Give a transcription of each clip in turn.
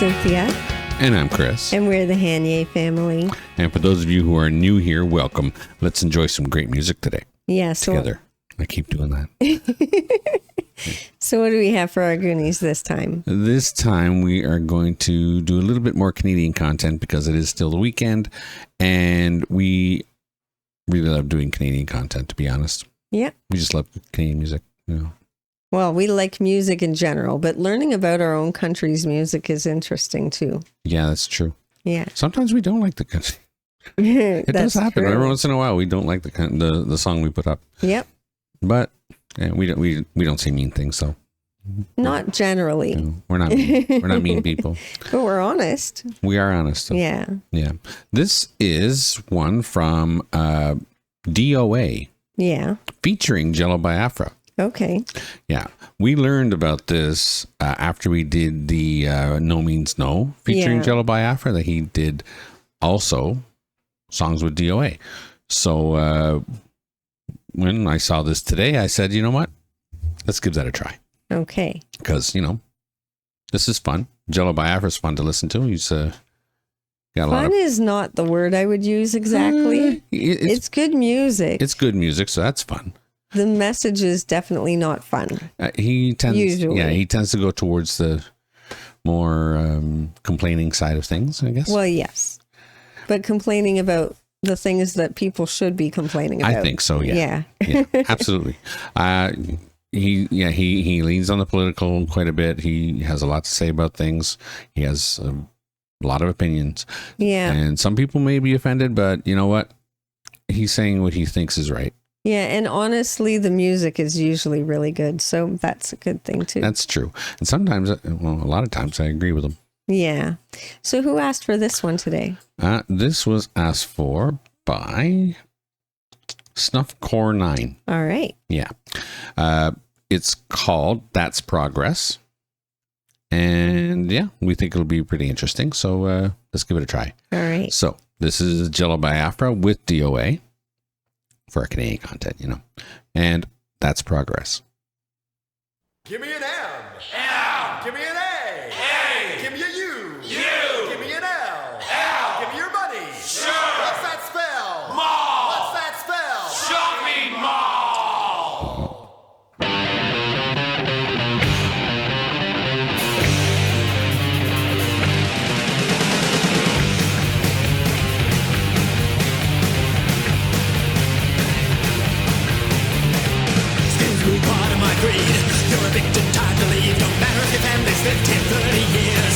Cynthia. And I'm Chris. And we're the Hanye family. And for those of you who are new here, welcome. Let's enjoy some great music today. Yeah. Together. I keep doing that. So what do we have for our Goonies this time? This time we are going to do a little bit more Canadian content because it is still the weekend. And we really love doing Canadian content, to be honest. Yeah. We just love Canadian music. You know. Well, we like music in general, but learning about our own country's music is interesting too. Yeah, that's true. Yeah. Sometimes we don't like the country. It does happen. True. Every once in a while, we don't like the song we put up. Yep. But yeah, we don't say mean things, so not generally. No, we're not mean people. But we're honest. We are honest. So. Yeah. Yeah. This is one from DOA. Yeah. Featuring Jello Biafra. Okay. Yeah. We learned about this after we did the No Means No featuring Jello Biafra, that he did also songs with DOA. So when I saw this today, I said, you know what? Let's give that a try. Okay. Because, you know, this is fun. Jello Biafra is fun to listen to. He's got a lot of... Fun is not the word I would use exactly. It's good music. It's good music, so that's fun. The message is definitely not fun. He tends, usually. Yeah, he tends to go towards the more complaining side of things, I guess. Well, yes, but complaining about the things that people should be complaining about. I think so. Yeah, yeah, absolutely. He leans on the political quite a bit. He has a lot to say about things. He has a lot of opinions. Yeah, and some people may be offended, but you know what? He's saying what he thinks is right. Yeah, and honestly, the music is usually really good, so that's a good thing too. That's true. And sometimes, well, a lot of times I agree with him. Yeah. So who asked for this one today? This was asked for by Snuffcore9. All right. Yeah. It's called That's Progress. And yeah, we think it'll be pretty interesting. So let's give it a try. All right. So this is Jello Biafra with DOA. For our Canadian content, you know. And That's Progress. Give me an M. L. Give me an A. A. Give me a U. U. Give me an L. L. Give me your money. Sure. What's that spell? Mall. What's that spell? Shopping mall. Part of my creed. You're a victim, time to leave. No matter if your family's 15, 30 years.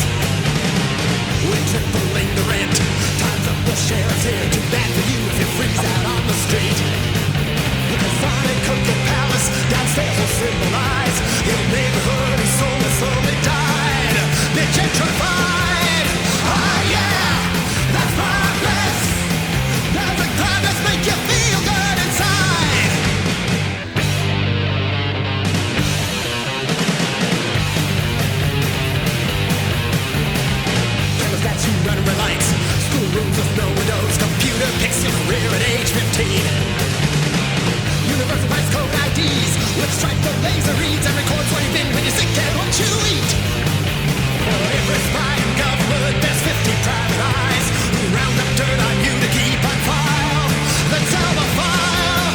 We're tripling the rent. Time's up, the sheriff's here. Too bad for you if you freeze out on the street. The Sonic Cookie Palace downstairs will symbolize your neighborhood whose soul has slowly died. They're gentrified. Oh yeah, that's progress. Does the progress make you feel good inside? Running red lights, schoolrooms with no windows, computer picks your career at age 15. Universal code IDs with stripe the laser reads and records where you've been when you're sick and what you eat. For every spy in government, there's 50 private eyes who round up dirt on you to keep on file. Let's tell the file.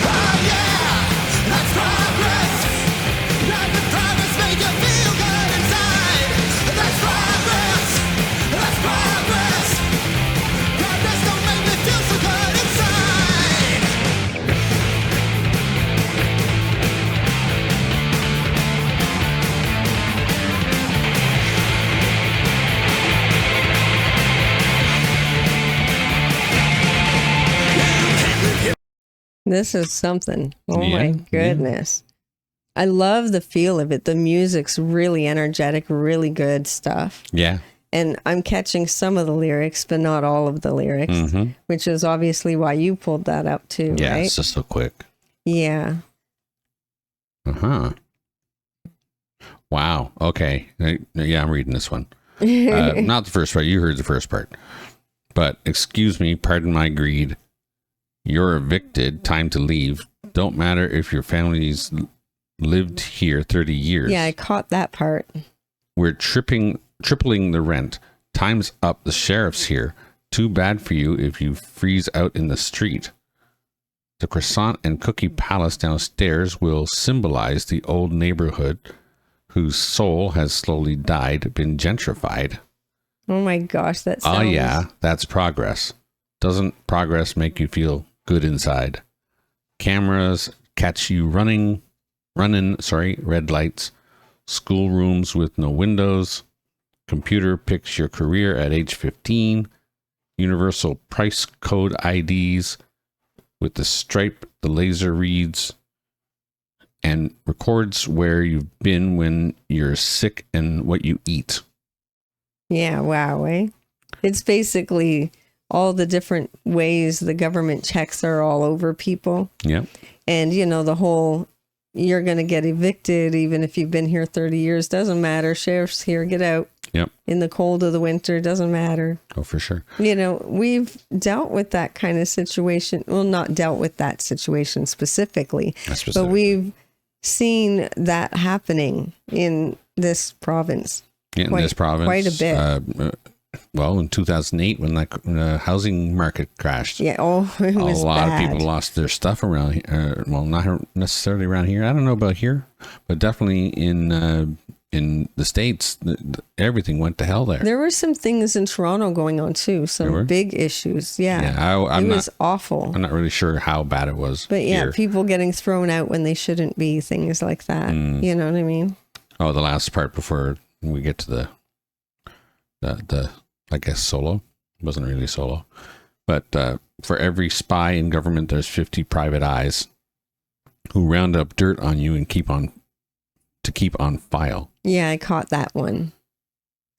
Oh yeah, that's progress. Does the progress make you feel good inside? That's progress. That's progress. Progress don't make me feel so good inside. This is something. Oh Yeah, my goodness. I love the feel of it. The music's really energetic, really good stuff. Yeah. And I'm catching some of the lyrics, but not all of the lyrics, which is obviously why you pulled that up too, Yeah, right? it's just so quick. Yeah. Uh-huh. Wow. Okay. Yeah, I'm reading this one. Not the first part. You heard the first part. But excuse me, pardon my greed. You're evicted. Time to leave. Don't matter if your family's lived here 30 years. Yeah, I caught that part. We're tripling tripling the rent. Time's up. The sheriff's here. Too bad for you if you freeze out in the street. The croissant and cookie palace downstairs will symbolize the old neighborhood whose soul has slowly died, been gentrified. Oh my gosh, that sounds... Oh yeah, that's progress. Doesn't progress make you feel good inside? Cameras catch you running red lights. Schoolrooms with no windows. Computer picks your career at age 15. Universal price code IDs with the stripe, the laser reads and records where you've been when you're sick and what you eat. Yeah, wow, eh? It's basically all the different ways the government checks are all over people. Yep. And, you know, the whole, you're going to get evicted even if you've been here 30 years. Doesn't matter. Sheriff's here. Get out. Yep. In the cold of the winter. Doesn't matter. Oh, for sure. You know, we've dealt with that kind of situation. Well, not dealt with that situation specifically. But we've seen that happening in this province. In this province. Quite a bit. Well, in 2008, when the housing market crashed, yeah, it was a lot bad. of people lost their stuff around here. Well, not necessarily around here. I don't know about here, but definitely in the States, everything went to hell there. There were some things in Toronto going on too, some big issues. Yeah, it was awful. I'm not really sure how bad it was. But yeah, here. people getting thrown out when they shouldn't be, things like that. You know what I mean? Oh, the last part before we get to the I guess solo. It wasn't really solo. But for every spy in government, there's 50 private eyes who round up dirt on you and keep on file. Yeah, I caught that one.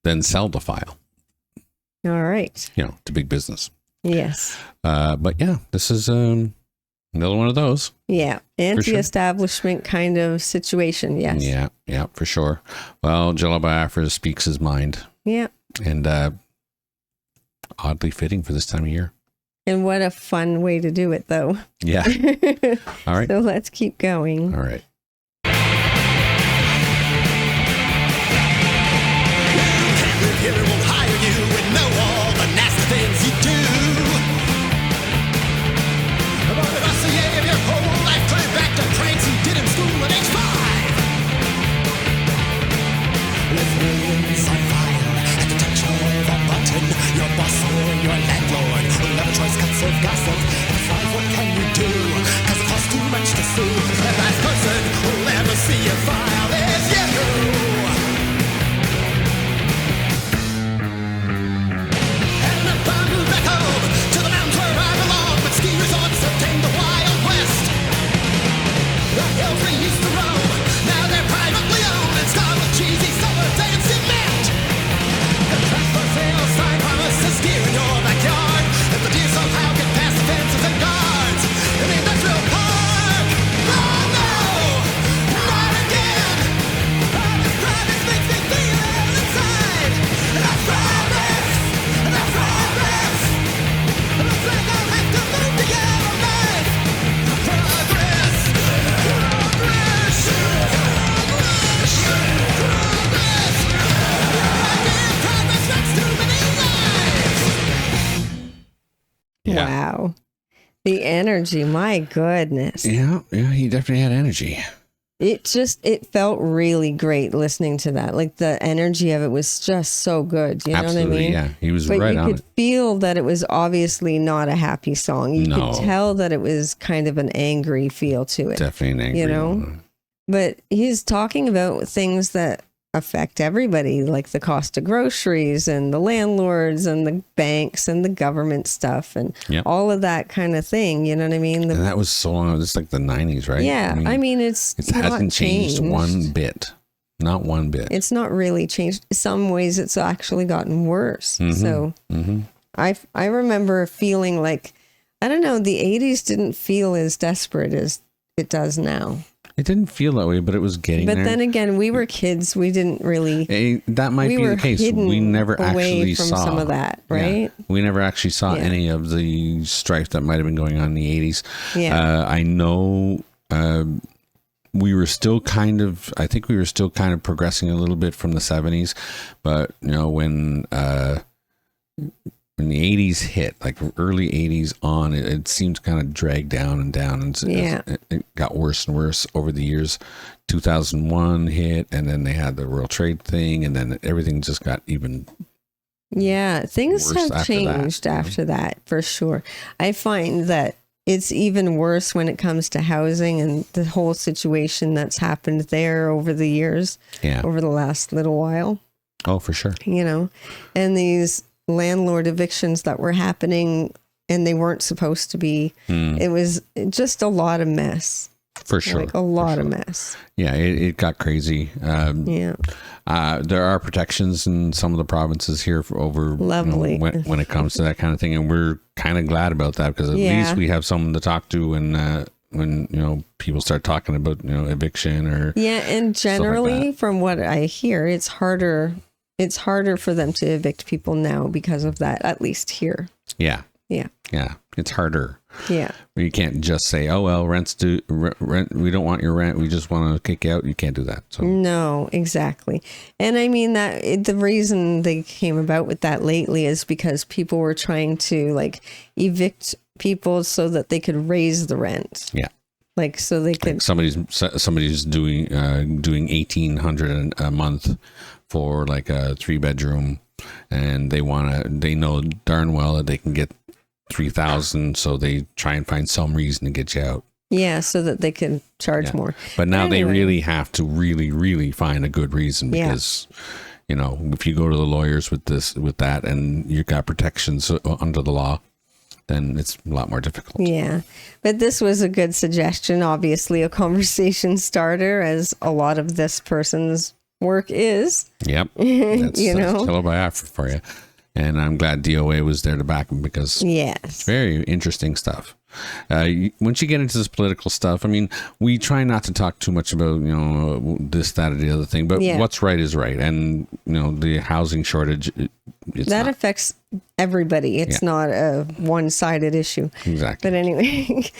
Then sell the file. All right. You know, to big business. Yes. But yeah, this is another one of those. Yeah. Anti-establishment kind of situation. Yes. Yeah, for sure. Well, Jello Biafra speaks his mind. Yeah. And oddly fitting for this time of year. And what a fun way to do it, though. Yeah. All right. So let's keep going. All right. Here it won't hire you and know all the nasty things you do. But the rest of your whole life turned back to pranks you did in school at age 5. With millions on file at the touch of a button, your boss or your landlord will have a choice cuts of gossip. Besides, what can you do? 'Cause it costs too much to sue. The last person who'll ever see your file is you. Wow. The energy, my goodness. Yeah, he definitely had energy. It felt really great listening to that. Like the energy of it was just so good. You know what I mean? Yeah. He was but right on it. You could feel that it was obviously not a happy song. You No. could tell that it was kind of an angry feel to it. Definitely an angry You know? one. But he's talking about things that affect everybody, like the cost of groceries and the landlords and the banks and the government stuff and all of that kind of thing. You know what I mean? And that was so long. It's like the 90s, right? Yeah. I mean, it hasn't changed one bit. Not one bit. It's not really changed. In some ways, it's actually gotten worse. So I remember feeling like, I don't know, the 80s didn't feel as desperate as it does now. It didn't feel that way, but it was getting there. But then again, we were kids. We didn't really... that might be the case. We never actually from saw some of that, right? Yeah. We never actually saw any of the strife that might have been going on in the 80s. Yeah. I know we were still kind of, I think we were still kind of progressing a little bit from the 70s, but you know, when the 80s hit, like early 80s on, it seemed to kind of drag down and down, and it got worse and worse over the years. 2001 hit, and then they had the World Trade thing, and then everything just got even things have changed after that, for sure. I find that it's even worse when it comes to housing and the whole situation that's happened there over the years, over the last little while. Oh, for sure. You know, and these landlord evictions that were happening and they weren't supposed to be. It was just a lot of mess. For sure. Like a lot of mess. Yeah, it got crazy. There are protections in some of the provinces here for over Lovely. When it comes to that kind of thing, and we're kind of glad about that, because at least we have someone to talk to when you know, people start talking about, you know, eviction or and generally like from what I hear, it's harder for them to evict people now because of that, at least here. Yeah, it's harder. You can't just say, oh well, rent, we don't want your rent, we just want to kick you out. You can't do that. So no, exactly. And I mean that the reason they came about with that lately is because people were trying to like evict people so that they could raise the rent. Like so they could, like somebody's doing $1,800 a month for like a 3-bedroom, and they know darn well that they can get $3,000, so they try and find some reason to get you out. So that they can charge more. But now they really have to really find a good reason, because you know, if you go to the lawyers with that, and you've got protections under the law, then it's a lot more difficult. But this was a good suggestion, obviously a conversation starter, as a lot of this person's work is. That's Jello Biafra for you. And I'm glad DOA was there to back him, because it's very interesting stuff. Once you get into this political stuff, I mean, we try not to talk too much about, you know, this, that, or the other thing, but what's right is right. And, you know, the housing shortage, that affects everybody. It's not a one-sided issue. Exactly. But anyway,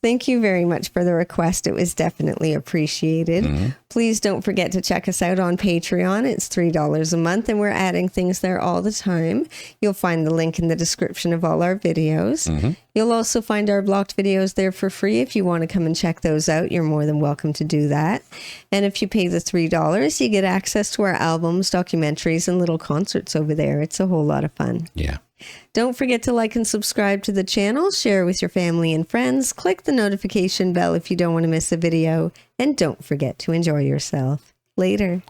thank you very much for the request. It was definitely appreciated. Please don't forget to check us out on Patreon. It's $3 a month, and we're adding things there all the time. You'll find the link in the description of all our videos. You'll also find our blocked videos there for free. If you want to come and check those out, you're more than welcome to do that. And if you pay the $3, you get access to our albums, documentaries, and little concerts over there. It's a whole lot of fun. Don't forget to like and subscribe to the channel, share with your family and friends, click the notification bell if you don't want to miss a video, and don't forget to enjoy yourself. Later.